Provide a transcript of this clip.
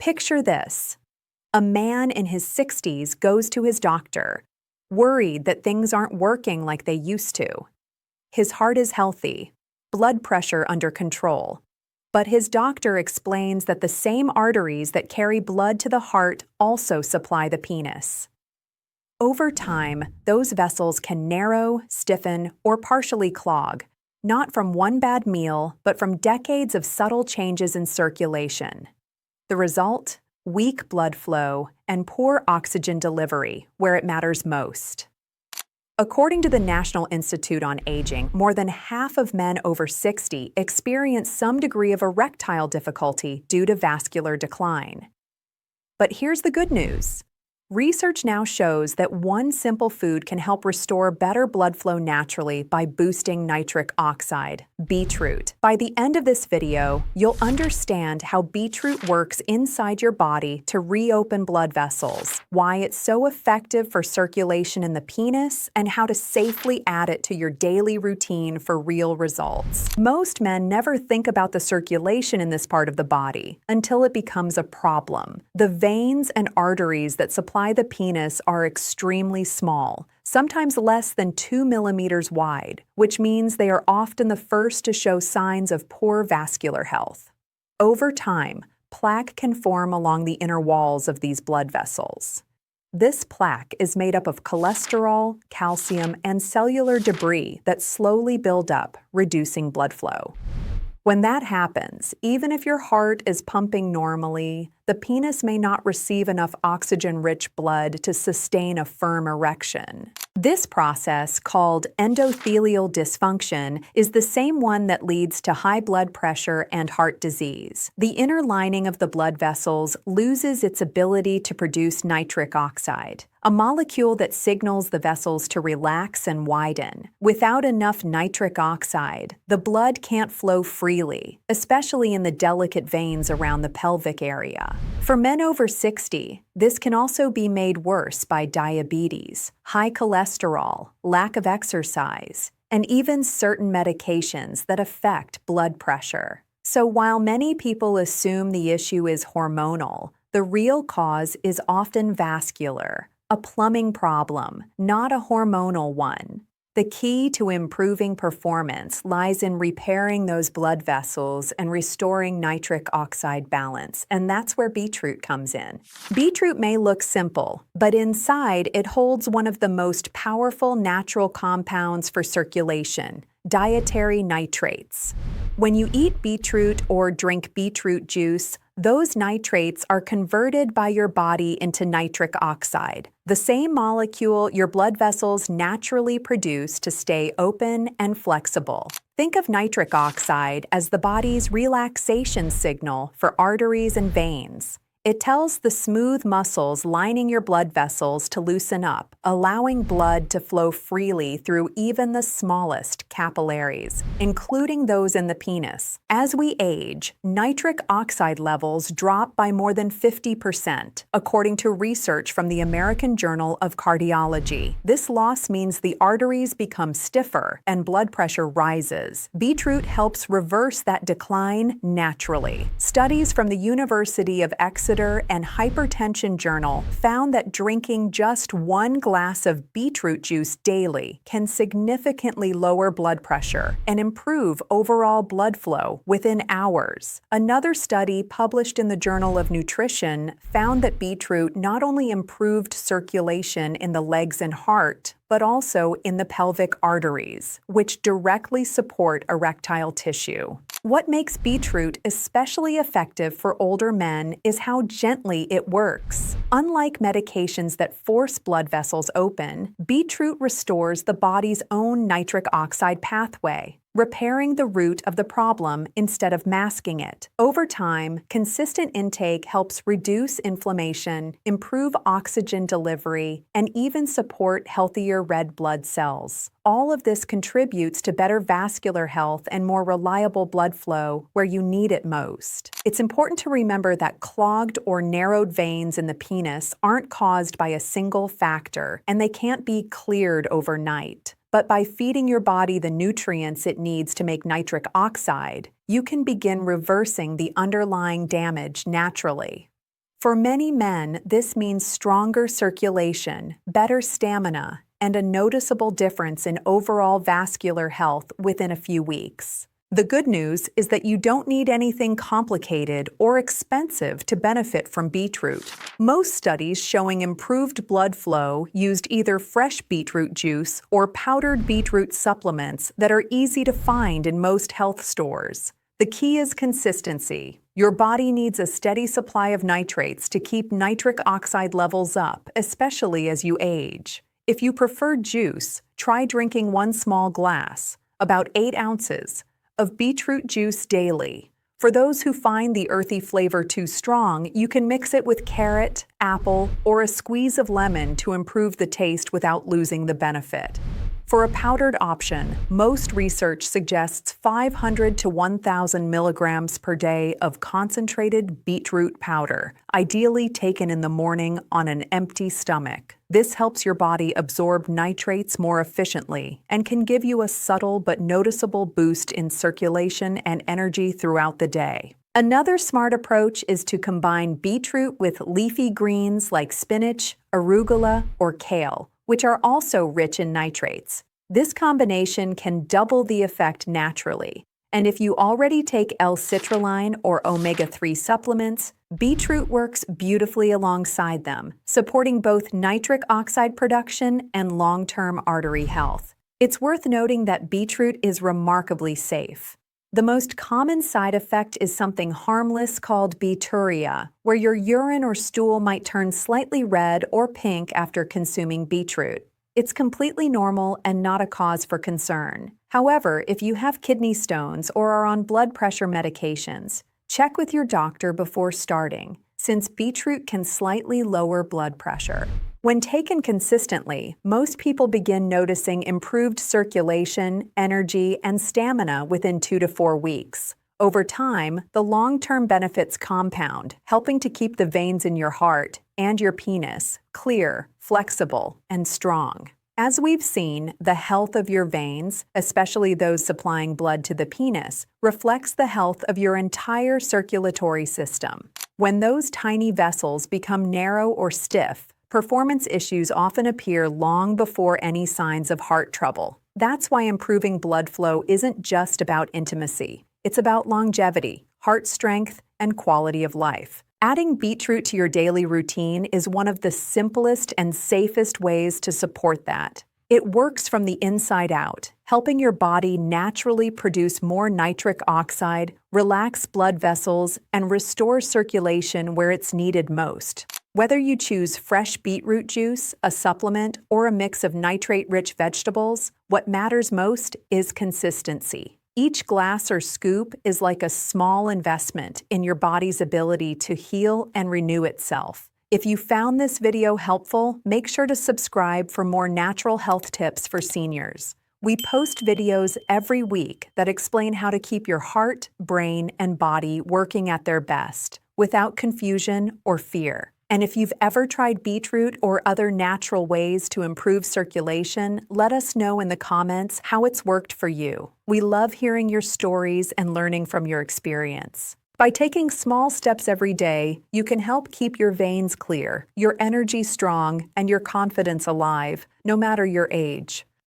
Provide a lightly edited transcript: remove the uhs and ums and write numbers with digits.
Picture this. A man in his 60s goes to his doctor, worried that things aren't working like they used to. His heart is healthy, blood pressure under control, but his doctor explains that the same arteries that carry blood to the heart also supply the penis. Over time, those vessels can narrow, stiffen, or partially clog, not from one bad meal, but from decades of subtle changes in circulation. The result? Weak blood flow and poor oxygen delivery, where it matters most. According to the National Institute on Aging, more than half of men over 60 experience some degree of erectile difficulty due to vascular decline. But here's the good news. Research now shows that one simple food can help restore better blood flow naturally by boosting nitric oxide, beetroot. By the end of this video, you'll understand how beetroot works inside your body to reopen blood vessels, why it's so effective for circulation in the penis, and how to safely add it to your daily routine for real results. Most men never think about the circulation in this part of the body until it becomes a problem. The veins and arteries that supply the penis are extremely small, sometimes less than 2 millimeters wide, which means they are often the first to show signs of poor vascular health. Over time, plaque can form along the inner walls of these blood vessels. This plaque is made up of cholesterol, calcium, and cellular debris that slowly build up, reducing blood flow. When that happens, even if your heart is pumping normally, the penis may not receive enough oxygen-rich blood to sustain a firm erection. This process, called endothelial dysfunction, is the same one that leads to high blood pressure and heart disease. The inner lining of the blood vessels loses its ability to produce nitric oxide, a molecule that signals the vessels to relax and widen. Without enough nitric oxide, the blood can't flow freely, especially in the delicate veins around the pelvic area. For men over 60, this can also be made worse by diabetes, high cholesterol, lack of exercise, and even certain medications that affect blood pressure. So while many people assume the issue is hormonal, the real cause is often vascular, a plumbing problem, not a hormonal one. The key to improving performance lies in repairing those blood vessels and restoring nitric oxide balance, and that's where beetroot comes in. Beetroot may look simple, but inside it holds one of the most powerful natural compounds for circulation, dietary nitrates. When you eat beetroot or drink beetroot juice, those nitrates are converted by your body into nitric oxide, the same molecule your blood vessels naturally produce to stay open and flexible. Think of nitric oxide as the body's relaxation signal for arteries and veins. It tells the smooth muscles lining your blood vessels to loosen up, allowing blood to flow freely through even the smallest capillaries, including those in the penis. As we age, nitric oxide levels drop by more than 50%, according to research from the American Journal of Cardiology. This loss means the arteries become stiffer and blood pressure rises. Beetroot helps reverse that decline naturally. Studies from the University of Exeter and Hypertension Journal found that drinking just 1 glass of beetroot juice daily can significantly lower blood pressure and improve overall blood flow within hours. Another study published in the Journal of Nutrition found that beetroot not only improved circulation in the legs and heart, but also in the pelvic arteries, which directly support erectile tissue. What makes beetroot especially effective for older men is how gently it works. Unlike medications that force blood vessels open, beetroot restores the body's own nitric oxide pathway, repairing the root of the problem instead of masking it. Over time, consistent intake helps reduce inflammation, improve oxygen delivery, and even support healthier red blood cells. All of this contributes to better vascular health and more reliable blood flow where you need it most. It's important to remember that clogged or narrowed veins in the penis aren't caused by a single factor, and they can't be cleared overnight. But by feeding your body the nutrients it needs to make nitric oxide, you can begin reversing the underlying damage naturally. For many men, this means stronger circulation, better stamina, and a noticeable difference in overall vascular health within a few weeks. The good news is that you don't need anything complicated or expensive to benefit from beetroot. Most studies showing improved blood flow used either fresh beetroot juice or powdered beetroot supplements that are easy to find in most health stores. The key is consistency. Your body needs a steady supply of nitrates to keep nitric oxide levels up, especially as you age. If you prefer juice, try drinking 1 small glass, about 8 ounces, of beetroot juice daily. For those who find the earthy flavor too strong, you can mix it with carrot, apple, or a squeeze of lemon to improve the taste without losing the benefit. For a powdered option, most research suggests 500 to 1,000 milligrams per day of concentrated beetroot powder, ideally taken in the morning on an empty stomach. This helps your body absorb nitrates more efficiently and can give you a subtle but noticeable boost in circulation and energy throughout the day. Another smart approach is to combine beetroot with leafy greens like spinach, arugula, or kale, which are also rich in nitrates. This combination can double the effect naturally, and if you already take L-citrulline or omega-3 supplements, beetroot works beautifully alongside them, supporting both nitric oxide production and long-term artery health. It's worth noting that beetroot is remarkably safe. The most common side effect is something harmless called beeturia, where your urine or stool might turn slightly red or pink after consuming beetroot. It's completely normal and not a cause for concern. However, if you have kidney stones or are on blood pressure medications, check with your doctor before starting, since beetroot can slightly lower blood pressure. When taken consistently, most people begin noticing improved circulation, energy, and stamina within 2 to 4 weeks. Over time, the long-term benefits compound, helping to keep the veins in your heart and your penis clear, flexible, and strong. As we've seen, the health of your veins, especially those supplying blood to the penis, reflects the health of your entire circulatory system. When those tiny vessels become narrow or stiff, performance issues often appear long before any signs of heart trouble. That's why improving blood flow isn't just about intimacy. It's about longevity, heart strength, and quality of life. Adding beetroot to your daily routine is one of the simplest and safest ways to support that. It works from the inside out, helping your body naturally produce more nitric oxide, relax blood vessels, and restore circulation where it's needed most. Whether you choose fresh beetroot juice, a supplement, or a mix of nitrate-rich vegetables, what matters most is consistency. Each glass or scoop is like a small investment in your body's ability to heal and renew itself. If you found this video helpful, make sure to subscribe for more natural health tips for seniors. We post videos every week that explain how to keep your heart, brain, and body working at their best, without confusion or fear. And if you've ever tried beetroot or other natural ways to improve circulation, let us know in the comments how it's worked for you. We love hearing your stories and learning from your experience. By taking small steps every day, you can help keep your veins clear, your energy strong, and your confidence alive, no matter your age.